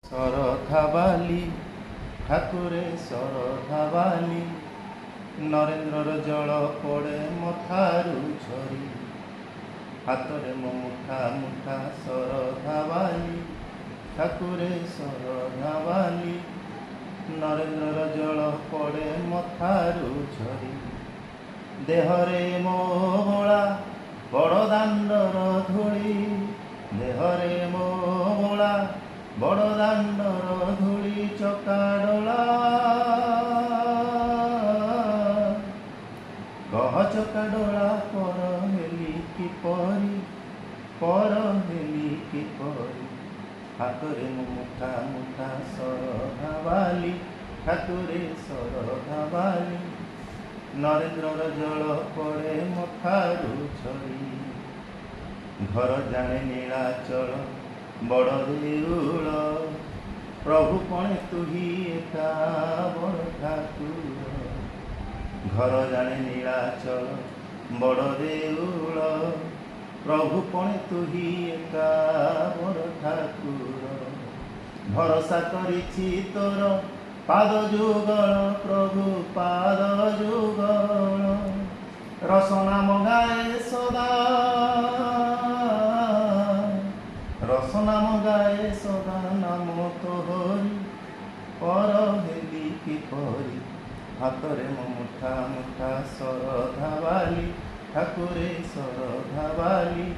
ଶରଧାବାଲି ଠାକୁରେ ଶରଧାବାଲି, ନରେନ୍ଦ୍ରର ଜଳ ପଡ଼େ ମଥାରୁ ଝରି, ହାତରେ ମୋ ମୁଠା ମୁଠା ଶରଧାବାଲି ଠାକୁରେ ଶରଧାବାଲି, ନରେନ୍ଦ୍ରର ଜଳ ପଡ଼େ ମଥାରୁ ଝରି, ଦେହରେ ମୋ ବୋଳା ବଡ଼ଦାଣ୍ଡର ଧୂଳି, ଦେହରେ ମୋ ବୋଳା ବଡ଼ଦାଣ୍ଡର ଧୂଳି ଚକାଡୋଳା, କହ ଚକାଡୋଳା ପର ହେଲି କିପରି, ପର ହେଲି କିପରି, ହାତରେ ମୁଁ ମୁଠା ମୁଠା ଶରଧାବାଲି ଠାକୁରେ ଶରଧାବାଲି, ନରେନ୍ଦ୍ରର ଜଳ ପଡ଼େ ମଥାରୁ ଝରି, ଘର ଜାଣେ ନୀଳାଚଳ ବଡ଼ ଦେଉଳ, ପ୍ରଭୁ ପଣେ ତୁହି ଏକା ବଡ଼ ଠାକୁର, ଘର ଜାଣେ ନୀଳାଚଳ ବଡ଼ ଦେଉଳ, ପ୍ରଭୁ ପଣେ ତୁହି ଏକା ବଡ଼ ଠାକୁର, ଭରସା କରିଛି ତୋର ପାଦ ଯୁଗଳ, ପ୍ରଭୁ ପାଦ ଯୁଗଳ, ରସନା ମଗାଏ ସଦା, ରସନା ମଗାଏ ସଦା ନାମ ତୋହରି, ପର ହେଲି କିପରି, ହାତରେ ମୋ ମୁଠା ମୁଠା ଶରଧାବାଲି ଠାକୁରେ ଶରଧାବାଲି।